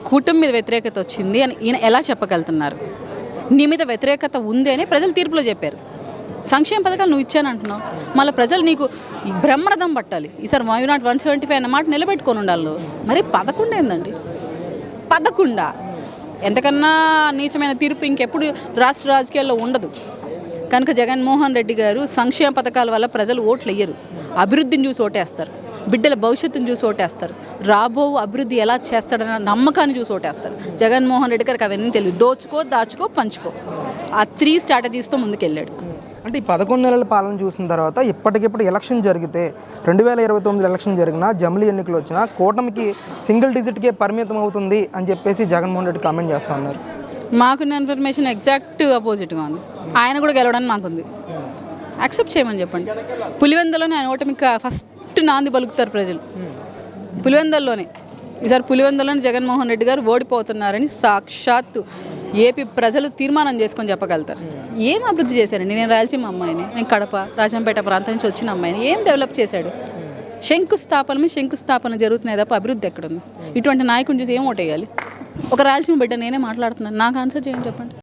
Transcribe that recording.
కూటమి మీద వ్యతిరేకత వచ్చింది అని ఈయన ఎలా చెప్పగలుగుతున్నారు? నీ మీద వ్యతిరేకత ఉంది అని ప్రజలు తీర్పులో చెప్పారు. సంక్షేమ పథకాలు నువ్వు ఇచ్చానంటున్నావు, మళ్ళీ ప్రజలు నీకు బ్రహ్మరథం పట్టాలి. ఈసారి వై నాట్ 175 అన్న మాట నిలబెట్టుకొని ఉండాలి నువ్వు. మరి 11 ఏందండి, 11 ఎంతకన్నా నీచమైన తీర్పు ఇంకెప్పుడు రాష్ట్ర రాజకీయాల్లో ఉండదు. కనుక జగన్మోహన్ రెడ్డి గారు సంక్షేమ పథకాల వల్ల ప్రజలు ఓట్లు వేయరు, అభివృద్ధిని చూసి ఓటేస్తారు, బిడ్డల భవిష్యత్తుని చూసి ఓటేస్తారు, రాబో అభివృద్ధి ఎలా చేస్తాడన్న నమ్మకాన్ని చూసి ఓటేస్తారు. జగన్మోహన్ రెడ్డి గారికి అవన్నీ తెలియదు. దోచుకో, దాచుకో, పంచుకో, ఆ 3 స్ట్రాటజీస్తో ముందుకెళ్ళాడు. అంటే ఈ 11 నెలల పాలన చూసిన తర్వాత ఇప్పటికిప్పుడు ఎలక్షన్ జరిగితే 2029 ఎలక్షన్ జరిగినా, జమిలీ ఎన్నికలు వచ్చినా కూటమికి సింగిల్ డిజిట్కే పరిమితం అవుతుంది అని చెప్పేసి జగన్మోహన్ రెడ్డి కామెంట్ చేస్తూ ఉన్నారు. మాకున్న ఇన్ఫర్మేషన్ ఎగ్జాక్ట్ అపోజిట్గా ఉంది. ఆయన కూడా గెలవడానికి మాకుంది. యాక్సెప్ట్ చేయమని చెప్పండి. పులివెందులోనే ఆయన ఓటమికి ఫస్ట్ నాంది పలుకుతారు ప్రజలు. పులివెందుల్లోనే ఈసారి పులివెందులోనే జగన్మోహన్ రెడ్డి గారు ఓడిపోతున్నారని సాక్షాత్తు ఏపీ ప్రజలు తీర్మానం చేసుకొని చెప్పగలుగుతారు. ఏం అభివృద్ధి చేశారండి? నేను రాయలసీమ అమ్మాయిని, నేను కడప రాజంపేట ప్రాంతం నుంచి వచ్చిన అమ్మాయిని. ఏం డెవలప్ చేశాడు? శంకుస్థాపన జరుగుతున్నాయి తప్ప అభివృద్ధి ఎక్కడుంది? ఇటువంటి నాయకుడిని చూసి ఏం ఓటేయాలి? ఒక రాయలసీమ బిడ్డ నేనే మాట్లాడుతున్నాను, నాకు ఆన్సర్ చేయండి చెప్పండి.